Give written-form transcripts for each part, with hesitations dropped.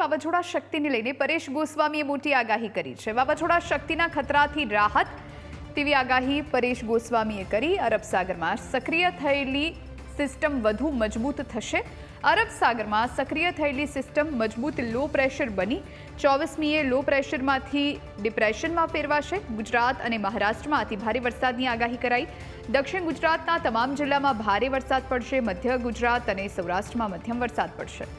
વાવાઝોડા શક્તિને લઈને પરેશ ગોસ્વામીએ મોટી આગાહી કરી છે। વાવાઝોડા શક્તિના ખતરાથી રાહત તેવી આગાહી પરેશ ગોસ્વામીએ કરી। અરબ સાગરમાં સક્રિય થયેલી સિસ્ટમ વધુ મજબૂત થશે। અરબ સાગરમાં સક્રિય થયેલી સિસ્ટમ મજબૂત લો પ્રેશર બની 24મીએ લો પ્રેશરમાંથી ડિપ્રેશનમાં ફેરવાશે। ગુજરાત અને મહારાષ્ટ્રમાં અતિ ભારે વરસાદની આગાહી કરાઈ। દક્ષિણ ગુજરાતના તમામ જિલ્લામાં ભારે વરસાદ પડશે। મધ્ય ગુજરાત અને સૌરાષ્ટ્રમાં મધ્યમ વરસાદ પડશે।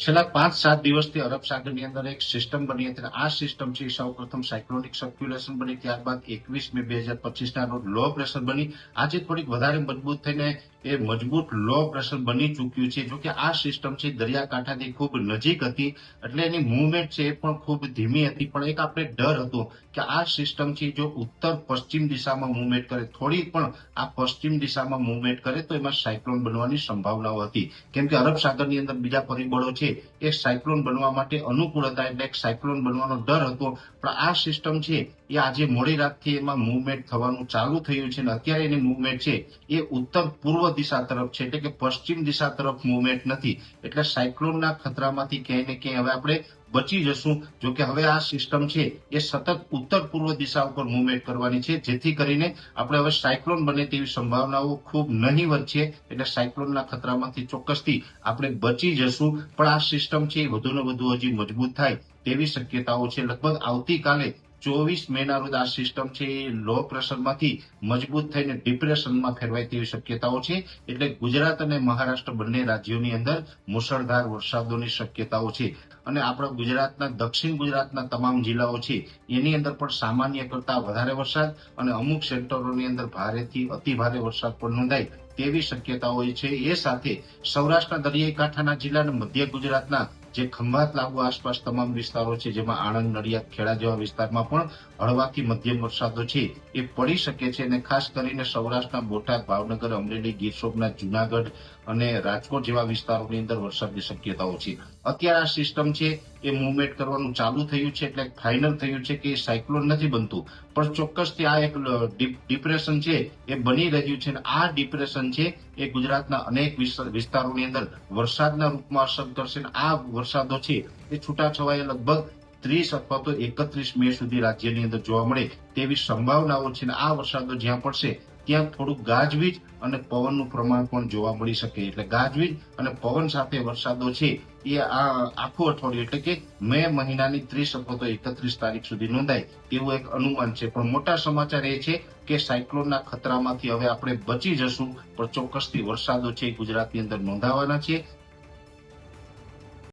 છેલ્લા 5-7 દિવસથી અરબ સાગરની અંદર એક સિસ્ટમ બની હતી। આ સિસ્ટમ છે સૌ પ્રથમ સાયક્લોનિક સર્ક્યુલેશન બની, ત્યારબાદ 21 મે 2025 રોજ લો પ્રેશર બની। આજે થોડીક વધારે મજબૂત થઈને એ મજબૂત લો પ્રેશર બની ચૂક્યું છે। જો કે આ સિસ્ટમ છે દરિયાકાંઠાથી ખૂબ નજીક હતી, એટલે એની મૂવમેન્ટ છે એ પણ ખૂબ ધીમી હતી। પણ એક આપણે ડર હતો કે આ સિસ્ટમ છે જો ઉત્તર પશ્ચિમ દિશામાં મૂવમેન્ટ કરે, થોડી પણ આ પશ્ચિમ દિશામાં મૂવમેન્ટ કરે તો એમાં સાયક્લોન બનવાની સંભાવનાઓ હતી। કેમ કે અરબ સાગરની અંદર બીજા પરિબળો છે એ સાયક્લોન બનવા માટે અનુકૂળ હતા, એટલે એક સાયક્લોન બનવાનો ડર હતો। પણ આ સિસ્ટમ છે એ આજે મોડી રાતથી એમાં મૂવમેન્ટ થવાનું ચાલુ થયું છે અને અત્યારે એની મૂવમેન્ટ છે એ ઉત્તર પૂર્વ દિશા તરફ છે, એટલે કે પશ્ચિમ દિશા તરફ મૂવમેન્ટ નથી। એટલે સાયક્લોનના ખતરામાંથી ક્યાંય ને ક્યાંય હવે આપણે બચી જશું। જો કે હવે આ સિસ્ટમ છે એ સતત ઉત્તર પૂર્વ દિશા ઉપર મૂવમેન્ટ કરવાની છે, જેથી કરીને આપણે હવે સાયક્લોન બને તેવી સંભાવનાઓ ખૂબ નહીવત છે। એટલે સાયક્લોનના ખતરામાંથી ચોક્કસથી આપણે બચી જશું। પણ આ સિસ્ટમ છે એ વધુ ને વધુ હજી મજબૂત થાય તેવી શક્યતાઓ છે। લગભગ આવતીકાલે 24 મેના રોજ આ સિસ્ટમ છે એ લો પ્રેશરમાંથી મજબૂત થઈને ડિપ્રેશનમાં ફેરવાય તેવી શક્યતાઓ છે। એટલે ગુજરાત અને મહારાષ્ટ્ર બંને રાજ્યોની અંદર મુશળધાર વરસાદોની શક્યતાઓ છે અને આપણા ગુજરાતના દક્ષિણ ગુજરાતના તમામ જિલ્લાઓ છે એની અંદર પણ સામાન્ય કરતા વધારે વરસાદ અને અમુક સેક્ટરોની અંદર ભારેથી અતિ ભારે વરસાદ પણ નોંધાય તેવી શક્યતાઓ છે। એ સાથે સૌરાષ્ટ્રના દરિયાઈ કાંઠાના જિલ્લા અને મધ્ય ગુજરાતના જે ખંભાત લાગુ આસપાસ તમામ વિસ્તારો છે, જેમાં આણંદ, નડિયાદ, ખેડા જેવા વિસ્તારમાં પણ હળવાથી મધ્યમ વરસાદો છે એ પડી શકે છે। અને ખાસ કરીને સૌરાષ્ટ્રના બોટાદ, ભાવનગર, અમરેલી, ગીર સોમનાથ, જુનાગઢ અને રાજકોટ જેવા વિસ્તારોની અંદર વરસાદની શક્યતાઓ છે। અત્યારે આ સિસ્ટમ છે એ મૂવમેન્ટ કરવાનું ચાલુ થયું છે, એટલે ફાઇનલ થયું છે કે એ સાયક્લોન નથી બનતું, પણ ચોક્કસથી આ એક ડિપ્રેશન છે એ બની રહ્યું છે। અને આ ડિપ્રેશન છે એ ગુજરાતના અનેક વિસ્તારોની અંદર વરસાદના રૂપમાં અસર કરશે। આ વરસાદો છે એ છૂટાછવાયા લગભગ 30 અથવા તો 31 મે સુધી રાજ્યની અંદર જોવા મળે તેવી સંભાવનાઓ છે। અને આ વરસાદો જ્યાં પડશે ત્યાં થોડુંક ગાજવીજ અને પવનનું પ્રમાણ પણ જોવા મળી શકે। એટલે ગાજવીજ અને પવન સાથે વરસાદો છે એ આ આખું અઠવાડિયું એટલે કે મે મહિનાની 30 અથવા તો 31 તારીખ સુધી નોંધાય તેવું એક અનુમાન છે। પણ મોટા સમાચાર એ છે કે સાયક્લોનના ખતરામાંથી હવે આપણે બચી જશું, પણ ચોક્કસથી વરસાદો છે ગુજરાતની અંદર નોંધાવાના છે।